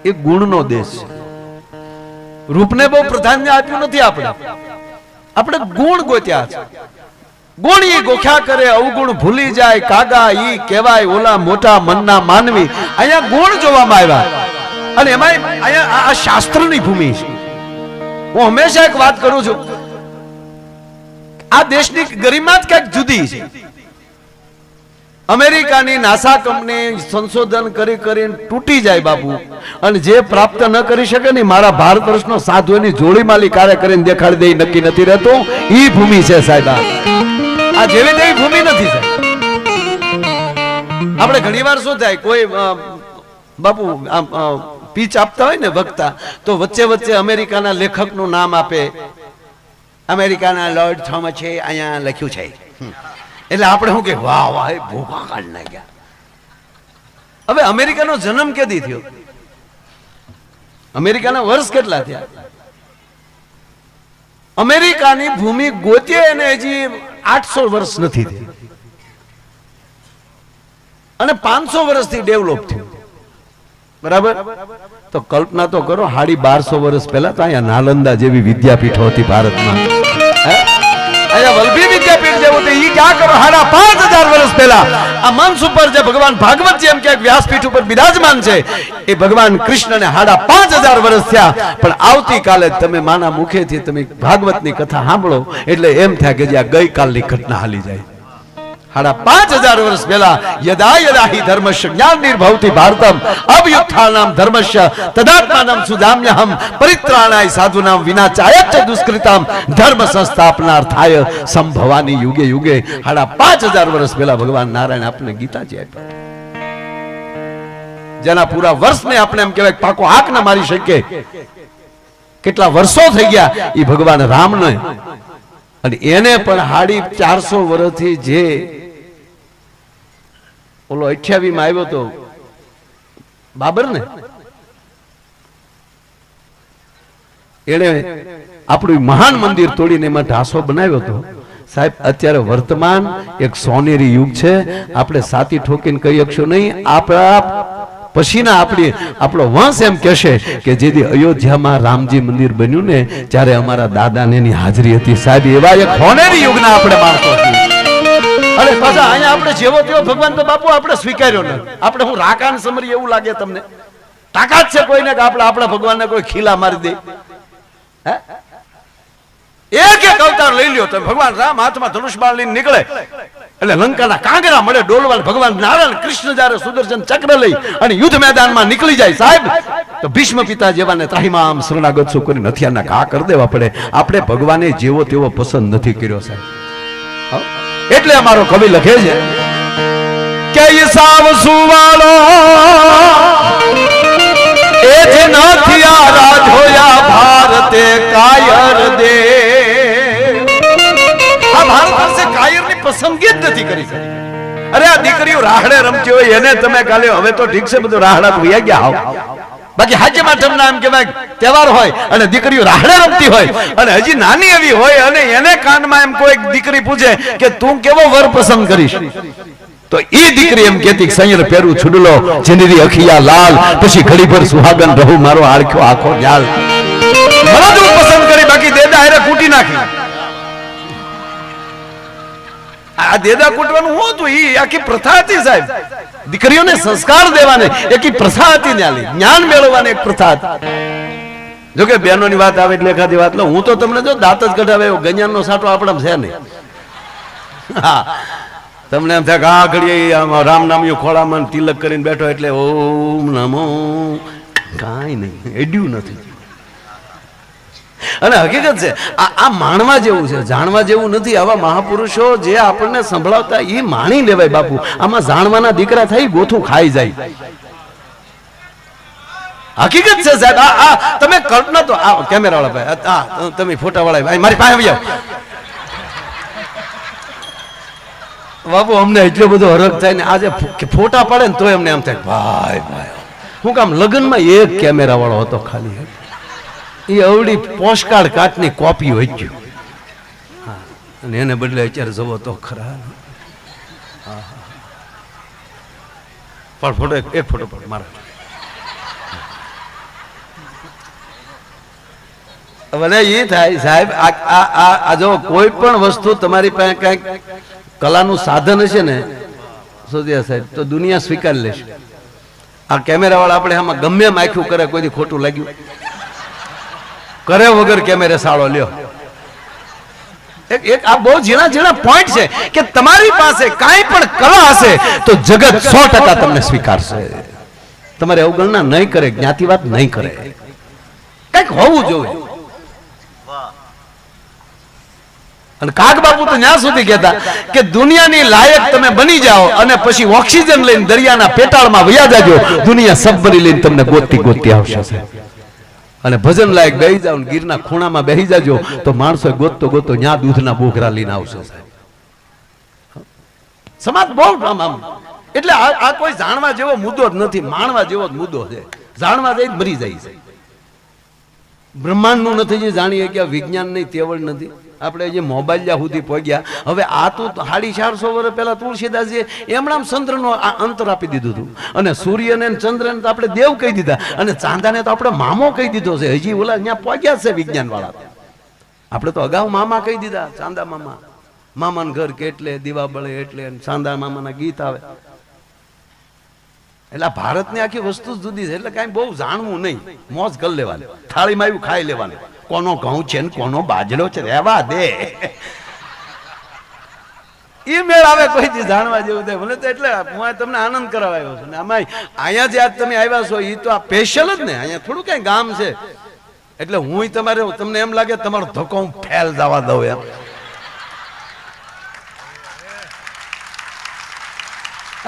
એ ગુણનો દેશ છે. રૂપને બહુ પ્રાધાન્ય આપ્યું નથી. આપણે ગુણ ગોત્યા છે. ગુણ ઈ ગોખ્યા કરે, અવગુણ ભૂલી જાય. કાગા ઈ કહેવાય ઓલા મોટા મનના માનવી. અહીંયા ગુણ જોવામાં આવ્યા અને એમાં અહીંયા આ શાસ્ત્રની ભૂમિ છે. હું હંમેશા એક વાત કરું છું, આ દેશની ગરિમા જ કંઈક જુદી છે. અમેરિકાની નાસા કંપની સંશોધન કરી કરીને તૂટી જાય બાપુ, અને જે પ્રાપ્ત ન કરી શકે ને મારા ભારત વર્ષનો સાધુ એની જોડી માલી કાર્ય કરીને દેખાડી દે નક્કી નથી રહેતું. ઈ ભૂમિ છે સાહેબ. આ જેવી તેવી ભૂમિ નથી સાહેબ. આપણે ઘણી વાર શું થાય, કોઈ બાપુ પીચ આપતા હોય ને વક્તા, તો વચ્ચે વચ્ચે અમેરિકાના લેખકનું નામ આપે. અમેરિકાના લોર્ડ થોમસ છે અહીંયા લખ્યું છે. એટલે આપણે શું કે વાહ વાહ ભૂખા કાઢ નાખ્યા. હવે અમેરિકાનો જન્મ કેદી થયો? અમેરિકાના વર્ષ કેટલા થયા? અમેરિકાની ભૂમિ ગોતીએ એને હજી 800 વર્ષ નથી થઈ, અને 500 વર્ષથી ડેવલપ થયું. બરાબર? તો કલ્પના તો કરો, 1250 વર્ષ પહેલા તો અહીંયા નાલંદા જેવી વિદ્યાપીઠો હતી ભારતમાં. અહીંયા વલ્લભી વિદ્યાપીઠ જેવું હતું. ઈ ક્યાં કરો 5500 વર્ષ પહેલા આ મંચ ઉપર જે ભગવાન ભાગવત જેમ કે વ્યાસપીઠ ઉપર બિરાજમાન છે, એ ભગવાન કૃષ્ણને 5500 વર્ષ થયા. પણ આવતીકાલે તમે માના મુખેથી તમે ભાગવતની કથા સાંભળો એટલે એમ થાય કે જે આ ગઈકાલની ઘટના હાલી જાય. 5500 વર્ષ પહેલા યદા યદા હિ ધર્મસ્ય જ્ઞાનિર્ભવતિ ભારતમ અભ્યુત્થાનમ ધર્મસ્ય તદાત્માનમ સુધામ્યહમ પરિત્રાણાય સાધુનામ વિનાચાયચ દુષ્કૃતામ ધર્મ સંસ્થાપનાર્થાય સંભવાની યુગે યુગે. 5500 વર્ષ પહેલા ભગવાન નારાયણ આપણે ગીતાજી આપ્યા, જેના પૂરા વર્ષને આપણે એમ કહેવાય પાકો આંક ના મારી શકીએ. કેટલા વર્ષો થઈ ગયા એ ભગવાન રામને, અને એને પણ 450 વર્ષથી જે ઓલો 28 માં આવ્યો તો બાબર ને, એને આપણું મહાન મંદિર તોડીને એમાં ઢાસો બનાવ્યો હતો. સાહેબ અત્યારે વર્તમાન એક સોનેરી યુગ છે. આપણે સાતી ઠોકીને કહી શકશો નહીં. આપણા પછીના આપણો વંશ એમ કહેશે કે જેથી અયોધ્યામાં રામજી મંદિર બન્યું ને ત્યારે અમારા દાદાને એની હાજરી હતી. સાહેબ એવા એક સોનેરી યુગના આપણે માણસો છીએ. અરે પાછા અહીંયા આપણે જેવો તેવો ભગવાન તો બાપુ આપણે સ્વીકાર્યો નથી. આપણે હું રાકાન સમરી એવું લાગે તમને? તાકાત છે કોઈને કે આપણે આપણા ભગવાનને કોઈ ખીલા મારી દે? એક એક અવતાર લઈ લ્યો તમે. ભગવાન રામ હાથમાં ધનુષ બાણ લઈને નીકળે એટલે લંકાના કાંગરા મળે ડોલવા. ભગવાન નારાયણ કૃષ્ણ જ્યારે સુદર્શન ચક્ર લઈ અને યુદ્ધ મેદાનમાં નીકળી જાય સાહેબ, તો ભીષ્મ પિતા જેવાને ત્રાહિમામ શરણાગત શું કરી નથિયાના ઘા કરી દેવા પડે. આપણે ભગવાને જેવો તેવો પસંદ નથી કર્યો સાહેબ. એટલે અમારો કવિ લખે છે કે ઈસાવ સુવાળો એ જે નથિયા રાજ હોયા ભારતે કાયર દે. આ ભારત વર્ષે કાયરની પસંદગી જ નથી કરી શકતી. અરે આ દીકરીઓ રાહડે રમતી હોય એને તમે કાલે હવે તો ઠીક છે બધું રાહડા વયા ગયા આવ, બાકી હાજે માઠમના એમ કહેવાય તહેવાર હોય અને દીકરીઓ રાહડે રમતી હોય અને હજી નાની એવી હોય અને એને કાનમાં એમ કોઈ દીકરી પૂછે કે તું કેવો વર પસંદ કરીશ, તો ઈ દીકરી એમ કહેતી કે સૈયર પેરું છુડલો જેની અખિયા લાલ, પછી ઘડી ભર સુહાગન રહું મારો આળખ્યો આખો જાલ. મને જ પસંદ કરી, બાકી દેદા હારે કૂટી નાખી. આ દેદા કૂટવાનું હું હતું? ઈ આખી પ્રથા હતી સાહેબ. દીકરીઓને સંસ્કાર દેવાને એક પ્રથા હતી, જ્ઞાન મેળવવાની એક પ્રથા હતી. જોકે બહેનોની વાત આવે એટલે એખાદી વાત લો. હું તો તમને જો દાંત જ કઢાવે એવો ગણ્યાનો સાટો આપણા છે નહીં. હા, તમને એમ થાય કે આ ઘડીએ રામ નામ્યું ખોળામાં તિલક કરીને બેઠો એટલે ઓમ નમો, કાંઈ નહીં, એડ્યું નથી. અને હકીકત છે આ માણવા જેવું છે, જાણવા જેવું નથી. આવા મહાપુરુષો જે આપણને સંભળાવતા એ માણી લેવાય બાપુ. આમાં જાણવાના દીકરા થઈ ગોથું ખાઈ જાય. હકીકત છે સાહેબ. આ તમે કલ્પના તો આ કેમેરા વાળા ભાઈ, તમે ફોટા વાળા ભાઈ મારી પાસે આવી જાવ બાપુ. અમને એટલો બધો હરખ થાય ને આજે ફોટા પડે ને તો એમને એમ થાય ભાઈ ભાઈ હું કામ લગ્નમાં એક કેમેરા વાળો હતો ખાલી, એ અવડી પોસ્ટકાર્ડ કાટની કોપી હોય ગયું અને એને બદલે અત્યારે જવો તો ખરા. પણ ફોટો એક ફોટો પણ મારા ભલે એ થાય સાહેબ, આ જો કોઈ પણ વસ્તુ તમારી પાસે કઈક કલાનું સાધન હશે ને સોદિયા સાહેબ, તો દુનિયા સ્વીકારી લેશે. આ કેમેરા વાળા આપણે આમાં ગમે એમ આખ્યું કરે, કોઈ ખોટું લાગ્યું કરે વગર કેમેરે સાળો લ્યો. એક આ બહુ ઝીણા ઝીણા પોઈન્ટ છે કે તમારી પાસે કાંઈ પણ કલા હશે તો જગત 100% તમને સ્વીકારશે. તમારે અવગણના નહીં કરે, જ્ઞાતિવાદ નહીં કરે, કઈક હોવું જોઈએ. અને કાગ બાપુ તો ત્યાં સુધી કહેતા કે દુનિયાની લાયક તમે બની જાઓ અને પછી ઓક્સિજન લઈને દરિયાના પેટાળમાં વયા જાજો, દુનિયા સબમરી લઈને તમને ગોતતી ગોતતી આવશે. અને ભજન લાયક બેહી જાવ, ગીરના ખૂણામાં બેહી જાજો તો માણસો ગોતતો ગોતતો ન્યા દૂધના બોઘરા લઈને આવશે સાહેબ. સમાજ બહુ આમ એટલે આ કોઈ જાણવા જેવો મુદ્દો જ નથી, માણવા જેવો જ મુદ્દો છે. જાણવા જઈ મરી જાય છે. બ્રહ્માંડ નું નથી જે જાણીએ કે વિજ્ઞાન ની તેવડ નથી. આપણે જે મોબાઈલ સુધી પહોંચ્યા, હવે આ તો 450 વર્ષ પહેલા તુલસીદાસજીએ એમણામ ચંદ્રનો અંતર આપી દીધું હતું. અને સૂર્યને ચંદ્રને તો આપણે દેવ કહી દીધા, અને ચાંદાને તો આપણે મામો કહી દીધો છે. હજી ઓલા ત્યાં પહોંચ્યા છે વિજ્ઞાન વાળા. આપણે તો અગાઉ મામા કહી દીધા, ચાંદા મામા. મામાનું ઘર કેટલે, દીવા બળે એટલે, ચાંદા મામાના ગીત આવે. એટલે ભારતની આખી વસ્તુ જુદી છે. એટલે કાંઈ બહુ જાણવું નહીં, મોજ કરી લેવાની, થાળીમાં આવ્યું ખાઈ લેવાનું. કોનો ઘઉં છે ને કોનો બાજરો છે રહેવા દે, એ મેળ આવે કોઈ દી જાણવા જેવું થાય. ભલે તો એટલે હું તમને આનંદ કરાવવા આવ્યો છું. ને આમાં અહીંયા જે આજ તમે આવ્યા છો એ તો આ સ્પેશિયલ જ ને, અહીંયા થોડું કઈ ગામ છે. એટલે હું તમારે તમને એમ લાગે તમારો ધક્કો હું ફેલ જવા દઉં એમ.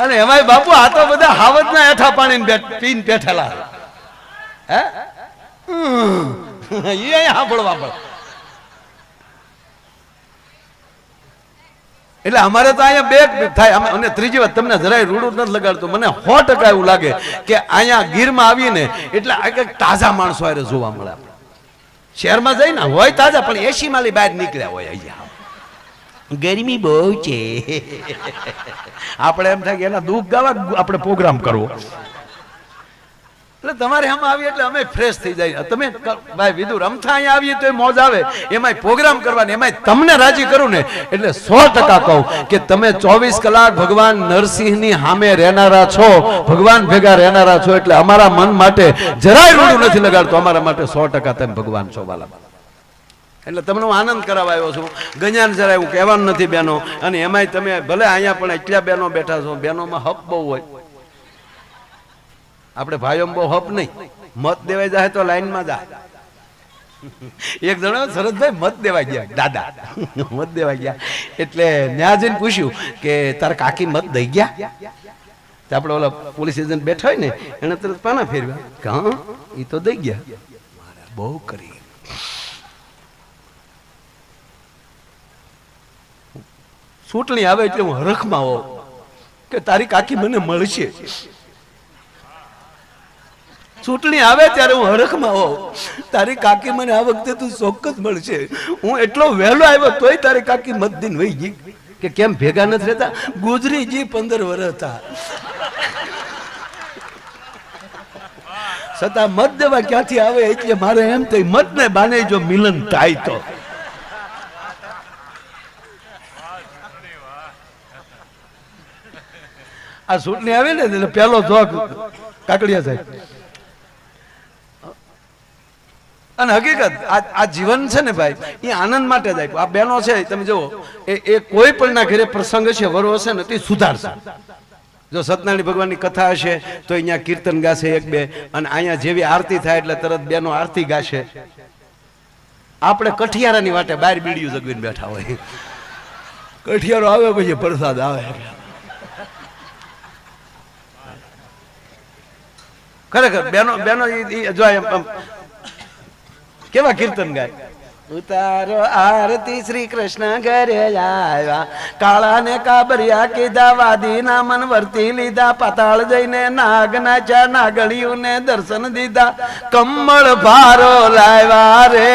અને એમાંય બાપુ આ તો બધા હાવજના હેઠા પાણી પીને બેઠેલા હે, સાંભળવા પડે. એટલે અમારે તો અહીંયા બે થાય. અને ત્રીજી વાત તમને જરાય રૂડું નથી લગાડતું, મને 100% એવું લાગે કે અહીંયા ગીરમાં આવીને એટલે તાજા માણસો આરે જોવા મળે. શહેરમાં જઈને હોય તાજા, પણ એસી માલી બહાર નીકળ્યા હોય. અહીંયા ગરમી બહુ છે, આપણે એમ થાય કે એના દુઃખ ગાવા આપણે પ્રોગ્રામ કરવો. એટલે તમારે આમાં આવીએ એટલે અમે ફ્રેશ થઈ જાય. તમે ભાઈ વિદુર અમથા અહીંયા આવીએ તો મોજ આવે, એમાંય પ્રોગ્રામ કરવાની, એમાંય તમને રાજી કરું ને એટલે 100% કહું કે તમે 24 કલાક ભગવાન નરસિંહની સામે રહેનારા છો, ભગવાન ભેગા રહેનારા છો. એટલે અમારા મન માટે જરાય રૂડું નથી લગાડતો, અમારા માટે 100% તમે ભગવાન છો વાલા. એટલે તમને હું આનંદ કરાવવા આવ્યો છું. ગજાન જરાય હું કહેવાનું નથી બેનો. અને એમાંય તમે ભલે અહીંયા પણ એટલા બેનો બેઠા છો, બેનોમાં હક બહુ હોય. આપણે ભાઈઓ બહુ હપ નહીં. મત દેવાઈ જાય તો લાઈનમાં જાય. એક જણો શરદભાઈ મત દેવા ગયા, દાદા મત દેવા ગયા. એટલે ન્યા જઈને પૂછ્યું કે તારા કાકી મત દઈ ગયા? આપણે ઓલા પોલીસ એજન્ટ બેઠા હોય ને એને તરત પાના ફેરવ્યા, હા એ તો દઈ ગયા. બહુ કરી ચૂંટણી આવે એટલે હું હરખમાં હોઉં કે તારી કાકી મને મળશે. ચૂંટણી આવે ત્યારે હું હરખમાં હોઉં, તારી કાકી મને આ વખતે તું ચોક્કસ મળશે. હું એટલો વહેલો આવ્યો તોય તારી કાકી મત દિન વહી ગઈ. કે કેમ ભેગા નથી રહેતા? ગુજરીજી 15 વર્ષ હતા, છતાં મત દેવા ક્યાંથી આવે? એટલે મારે એમ થાય મત ને બાને જો મિલન થાય તો. આ ચૂંટણી આવે ને એટલે પેલો જોક કાકડિયા સાહેબ. અને હકીકત આ જીવન છે ને ભાઈ, એ આનંદ માટે જ આપ્યું. આ બહેનો છે તમે જુઓ, એ કોઈ પણ ના ઘરે પ્રસંગ હશે, વરો હશે ને તે સુધારશે. જો સત્યનારાયણ ભગવાનની કથા હશે તો અહીંયા કીર્તન ગાશે 1-2, અને અહીંયા જેવી આરતી થાય એટલે તરત બેનો આરતી ગાશે. આપણે કઠિયારાની વાટે બહાર બીડીયું જગવીને બેઠા હોય, કઠિયારો આવે પછી પ્રસાદ આવે. ખરેખર બેનો બેનો જો કેવા કીર્તન ગાય. ઉતારો આરતી શ્રી કૃષ્ણ ઘરે આવ્યા, કાળા ને કાબરિયા કીધા, વાદી ના મન વર્તી લીધા, પાતાળ જઈને નાગ નાચ્યા, નાગણિયું ને દર્શન દીધા, કમળ ભારો લાવ્યા રે.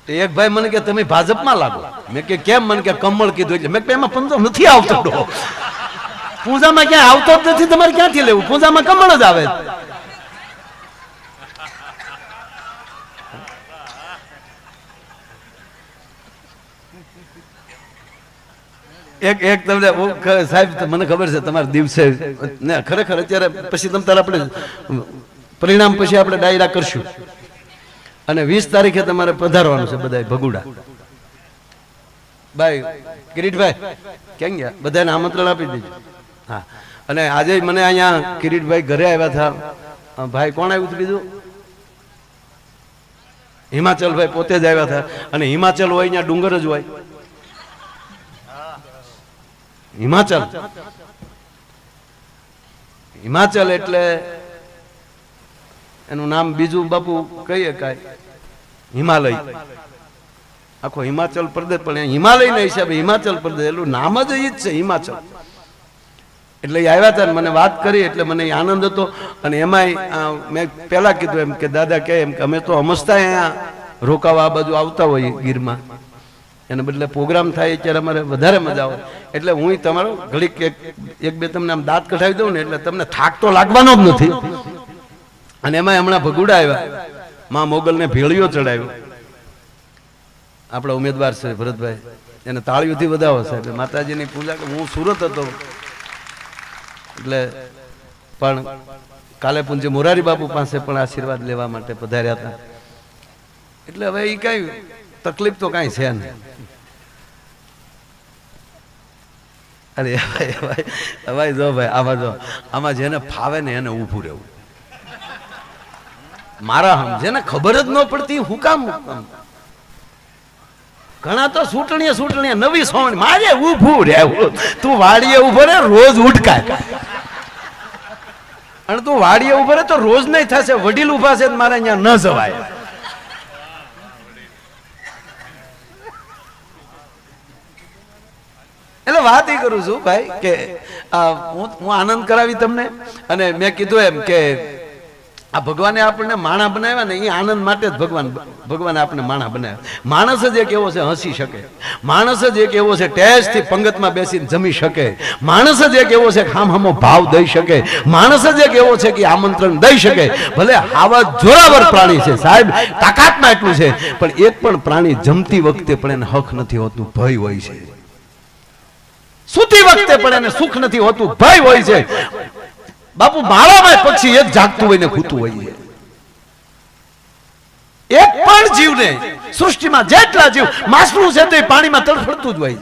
એક ભાઈ મને કે તમે ભાજપમાં લાગો. મેં કે કેમ? મને કે કમળ કીધું એટલે. મેં એમાં પંજો નથી આવતો, પૂજામાં ક્યાં આવતો જ નથી, તમારે ક્યાંથી લેવું? પૂજામાં કમળ જ આવે. એક તમને સાહેબ મને ખબર છે તમારા દિવસે ને ખરેખર અત્યારે પછી તમ તારે આપણે પરિણામ પછી આપણે ડાયરા કરશું અને 20 તારીખે તમારે પધારવાનું છે બધા ભગુડા ભાઈ કિરીટભાઈ ક્યાં ગયા બધાને આમંત્રણ આપી દીધું હા અને આજે મને અહીંયા કિરીટભાઈ ઘરે આવ્યા હતા ભાઈ કોણ આવ્યું હતું બીજું હિમાચલ ભાઈ પોતે જ આવ્યા હતા અને હિમાચલ હોય અહીંયા ડુંગર જ હોય હિમાચલ એટલે એનું નામ બીજું બાપુ કહીએ કાંઈ હિમાલય આખો હિમાચલ પ્રદેશ પણ હિમાલય ના હિસાબે હિમાચલ પ્રદેશ એટલું નામ જ એ જ છે હિમાચલ એટલે એ આવ્યા હતા મને વાત કરી એટલે મને આનંદ હતો અને એમાંય મેં પહેલા કીધું એમ કે દાદા કે એમ કે અમે તો અમસ્તા અહીંયા રોકાવા આ બાજુ આવતા હોઈએ ગીરમાં એને બદલે પ્રોગ્રામ થાય ત્યારે અમારે વધારે મજા આવે એટલે હું તમારો ઘડીક એક બે તમને આમ દાંત કઢાવી દઉં ને એટલે તમને થાક તો લાગવાનો જ નથી અને એમાં હમણાં ભગુડા આવ્યા માં મોગલને ભેળીઓ ચડાવ્યો આપણા ઉમેદવાર છે ભરતભાઈ એને તાળીઓથી વધાવો સાહેબ માતાજીની પૂજા હું સુરત હતો એટલે પણ કાલે પૂજ્ય મોરારી બાપુ પાસે પણ આશીર્વાદ લેવા માટે પધાર્યા હતા એટલે હવે એ કઈ તકલીફ તો કઈ છે નહીં અરે ભાઈ જો ભાઈ આમાં જેને ફાવે ને એને ઊભું રહેવું મારા જેને ખબર જ ન પડતી હું કામ ઘણા તો ચૂંટણી નવી સોંગણી મારે ઊભું રહેવું તું વાડીએ ઉભો રે રોજ ઉઠકાય અને તું વાડીએ ઉભો રે તો રોજ નહીં થશે વડીલ ઉભા છે મારે અહીંયા ન જવાય એટલે વાત એ કરું છું ભાઈ કે હું આનંદ કરાવી તમને અને મેં કીધું એમ કે આ ભગવાને આપણને માણા બનાવ્યા ને એ આનંદ માટે જ ભગવાને આપણને માણા બનાવ્યા માણસ જ એક એવો છે હસી શકે માણસ જ એક એવો છે ટેસ્ટ થી પંગતમાં બેસીને જમી શકે માણસ જ એક એવો છે ખામહામો ભાવ દઈ શકે માણસ જ એક એવો છે કે આમંત્રણ દઈ શકે ભલે આવા જોરાવર પ્રાણી છે સાહેબ તાકાતમાં એટલું છે પણ એક પણ પ્રાણી જમતી વખતે પણ એને હક નથી હોતું ભય હોય છે સૂતી વખતે પણ એને સુખ નથી હોતું ભય હોય છે બાપુ માળામાં પક્ષી એક જાગતું હોય ને ખૂતું હોય એક પણ જીવને સૃષ્ટિમાં જેટલા જીવ માછલું છે તે પાણીમાં તડફડતું જ હોય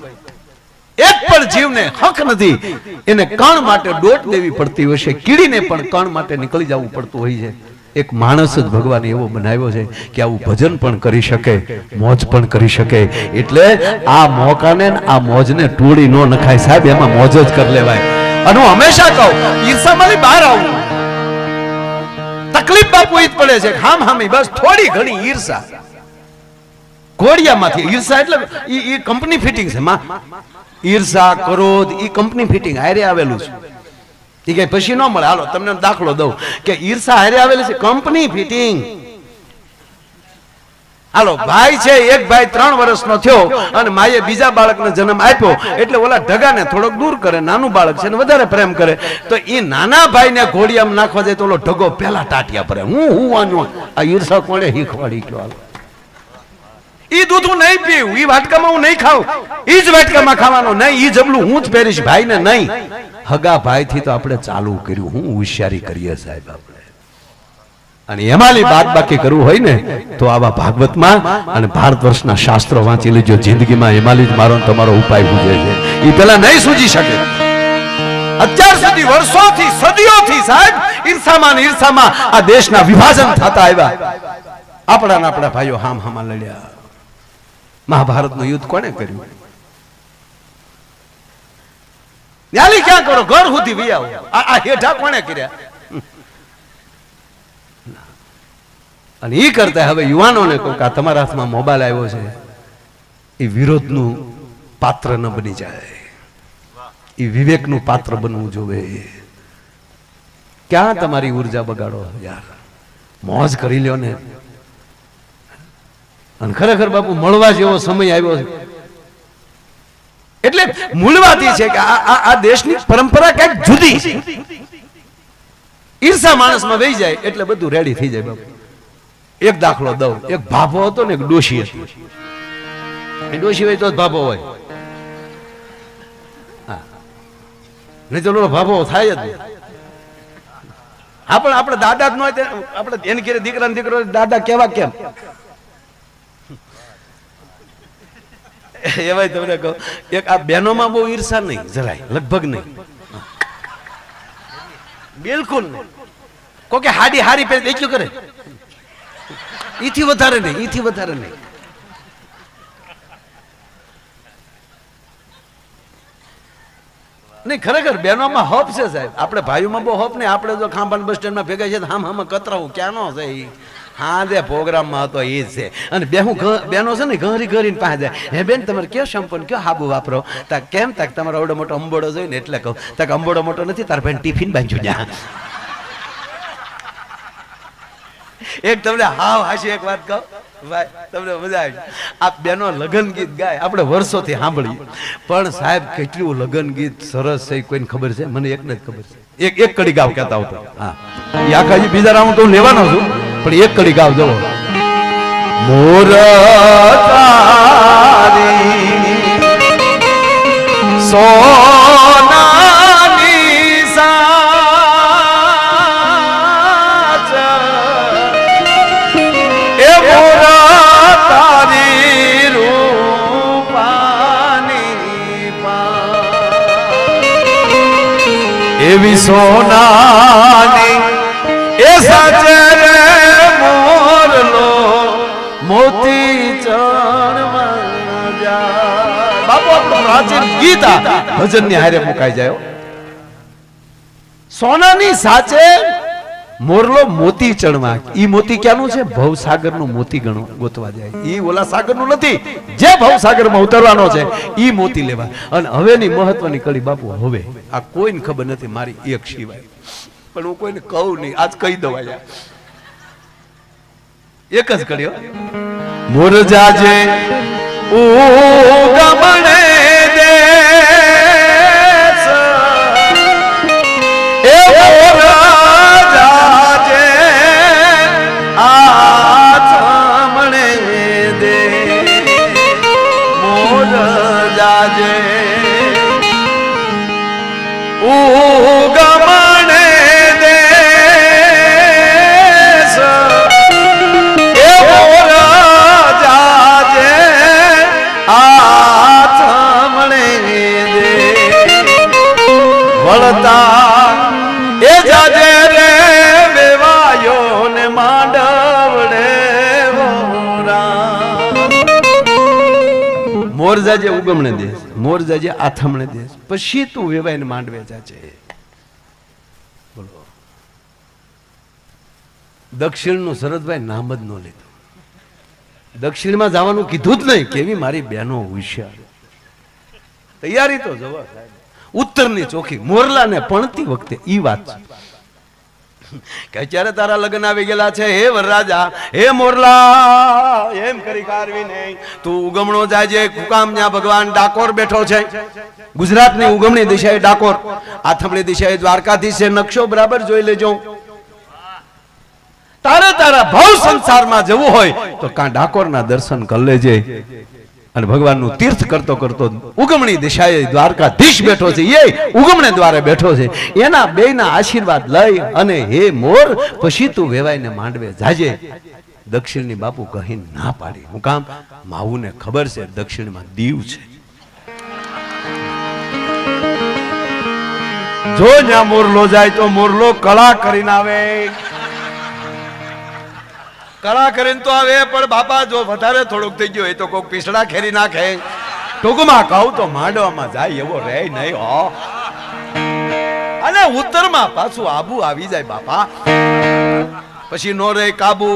એક પણ જીવને હક નથી એને કણ માટે દોટ દેવી પડતી હોય છે કીડીને પણ કણ માટે નીકળી જવું પડતું હોય છે એક માણસ જ ભગવાને એવો બનાવ્યો છે કે આવું ભજન પણ કરી શકે મોજ પણ કરી શકે એટલે આ મોકાને આ મોજને ટોળી નો નખાય સાહેબ એમાં મોજ જ કરી લેવાય અને હું હંમેશા કહું ઈર્ષામાંથી બહાર આવું તકલીફ બાપુ ઈ જ પડે છે ખામહામી બસ થોડી ઘણી ઈર્ષા ઘોડિયામાંથી ઈર્ષા એટલે ઈ કંપની ફિટિંગ છે માં ઈર્ષા ક્રોધ ઈ કંપની ફિટિંગ હારે આવેલું છે ઈ કઈ પછી ન મળે હાલો તમને દાખલો દઉં કે ઈર્ષા હારે આવેલી છે કંપની ફિટિંગ હાલો ભાઈ છે એક ભાઈ 3 વર્ષનો થયો અને માએ બીજા બાળકને જન્મ આપ્યો એટલે ઓલા ઢગાને થોડોક દૂર કરે નાનું બાળક છે ને વધારે પ્રેમ કરે તો એ નાના ભાઈને ઘોડિયામાં નાખવા જાય તો ઓલો ઢગો પેલા ટાટિયા પડે હું વાનું આ ઈર્ષા કોણે શીખવાડી ગયો હાલો ઈ દૂધ હું નહીં પીવું ઈ વાટકામાં હું નહીં ખાઉં ઈ જ વાટકામાં ખાવાનો નહીં ઈ જમલું હું જ પહેરીશ ભાઈને નહીં હગા ભાઈ થી તો આપણે ચાલુ કર્યું હું હોશિયારી કરીએ સાહેબ આપણે અને એમાંની બાદ બાકી કરવું હોય ને તો આવા ભાગવતમાં અને ભારત વર્ષના શાસ્ત્રો વાંચી લેજો જિંદગીમાં એમાંની જ મારો તમારો ઉપાય પૂછે છે એ પેલા નહીં સૂજી શકે અત્યાર સુધી વર્ષોથી સદીઓથી સાહેબ ઈર્ષામાં આ દેશના વિભાજન થતા આવ્યા આપણા ભાઈઓ હામા લડ્યા મહાભારતનું યુદ્ધ કોણે કર્યું ન્યાલી ક્યાં કરો ઘર સુધી વિયાવો આ હેઠા કોણે કર્યા અને એ કરતા હવે યુવાનોને કહું કે આ તમારા હાથમાં મોબાઈલ આવ્યો છે એ વિરોધનું પાત્ર ન બની જાય એ વિવેકનું પાત્ર બનવું જોવે ક્યાં તમારી ઉર્જા બગાડો યાર મોજ કરી લ્યો ને અને ખરેખર બાપુ મળવા જેવો સમય આવ્યો છે એટલે મૂળવાતી છે કે આ દેશની પરંપરા કઈક જુદી છે ઈર્ષા માણસમાં વહી જાય એટલે બધું રેડી થઈ જાય બાપુ એક દાખલો દઉં એક ભાભો હતો ને એક ડોશી હતી એ ડોશી હોય તો જ ભાભો હોય નહીં તો ભાભો થાય જ નહીં. હા પણ આપણે દાદા જ ન હોય આપણે એની ઘેરે દીકરા દીકરો દાદા કેવા કેમ એવાય તમને કહું એક આ બહેનોમાં બહુ ઈર્ષા નહીં જરાય લગભગ નહીં બિલકુલ નહીં કોકે હાડી હારી પહેરી દેખ્યું કરે ઈથી વધારે નહીં ઈથી વધારે નહીં નહીં ખરેખર બહેનોમાં હપ છે સાહેબ આપણે ભાઈઓમાં બહુ હપ નહીં આપણે જો ખાંભાન બસ સ્ટેન્ડમાં ભેગા છે હામ હામાં કતરાવું ક્યાંનો છે એ હા જે પ્રોગ્રામમાં હતો એ જ છે અને બેનો છે ને ઘરી ઘરીને પાસે જાય હે બેન તમારે કયો શેમ્પુ કયો હાબુ વાપરો તા કેમ તાક તમારો આવડો મોટો અંબોડો જોઈ ને એટલે કહું તાક અંબોડો મોટો નથી તાર બેન ટિફિન બાંધ્યું જ્યાં એક તમને હાવ હાશી એક વાત કહું ભાઈ તમને મજા આવી આ બેનો લગન ગીત ગાય આપણે વર્ષોથી સાંભળીએ પણ સાહેબ કેટલું લગન ગીત સરસ છે કોઈને ખબર છે મને એકને જ ખબર છે એક કડી ગાવ કહેતા આવતો હા એ આખા બીજા રાઉન્ડ તો હું લેવાનો છું પણ એક કડી ગાવ જવો મોર તારી સોનાની સાચ એ મોર તારી રૂપાની એવી સોનાની એ સાચે રે મોરલો મોતી ચણમાં જાય બાપુ આપણું પ્રાચીન ગીત ભજન ની હારે મુકાઈ જાય સોનાની સાચે મોરલો મોતી ચણવા ઈ મોતી ક્યાંનું છે ભવસાગર નું મોતી ગણો ગોતવા જાય ઈ ઓલા સાગર નું નથી જે ભવસાગર માં ઉતરવાનો છે ઈ મોતી લેવા અને હવેની મહત્વની કડી બાપુ હવે આ કોઈને ખબર નથી મારી એક સિવાય પણ હું કોઈને કહું નહીં આજ કહી દઉં એક જ કર્યો મોર જાજે ઉગમણે દેશ એ મોર જાજે આથમણે દે મોર જાજે ઉગમણે એ જાજે રે વેવાયો ને માંડવડે મોર જાજે ઉગમણે દેશ મોર જાજે આથમણે દેશ પછી તું વેવાય ને માંડવે જાજે બોલો દક્ષિણ નું શરદભાઈ નામ જ ન લીધું દક્ષિણમાં જવાનું કીધું જ નહીં કેવી મારી બહેનો હોશિયાર તૈયારી તો જવા સાહેબ ઉત્તરની ચોખી મોરલા ને પણતી વખતે ઈ વાત છે કે અત્યારે તારા લગ્ન આવી ગયેલા છે હે વરરાજા હે મોરલા એમ કરી કારવી નહીં તું ઉગમણો જાજે કુકામ ત્યાં ભગવાન ડાકોર બેઠો છે ગુજરાતની ઉગમણી દિશાએ ડાકોર આથમણી દિશાએ દ્વારકાધીશ છે નકશો બરાબર જોઈ લેજો તારે તારા ભવ સંસારમાં જવું હોય તો કાં ડાકોરના દર્શન કરી લેજે અને ભગવાનનું તીર્થ કરતો કરતો ઉગમણી દિશાએ દ્વારકાધીશ બેઠો છે એ ઉગમણે દ્વારે બેઠો છે એના બેયના આશીર્વાદ લઈ અને હે મોર પછી તું વેવાઈને માંડવે જાજે દક્ષિણની બાપુ કહી ના પાડી હું કામ માવુને ખબર છે દક્ષિણમાં દીવ છે જો જ્યાં મોરલો જાય તો મોરલો કળા કરીને આવે કળા કરીને તો આવે પણ બાપા જો વધારે થોડુંક થઈ ગયું એ તો કોઈક પીસડા ખેરી નાખે ટૂંકમાં કહું તો માંડવામાં જાય એવો રહે નહીં હો અને ઉત્તરમાં પાછું આબુ આવી જાય બાપા પછી નો રે કાબુ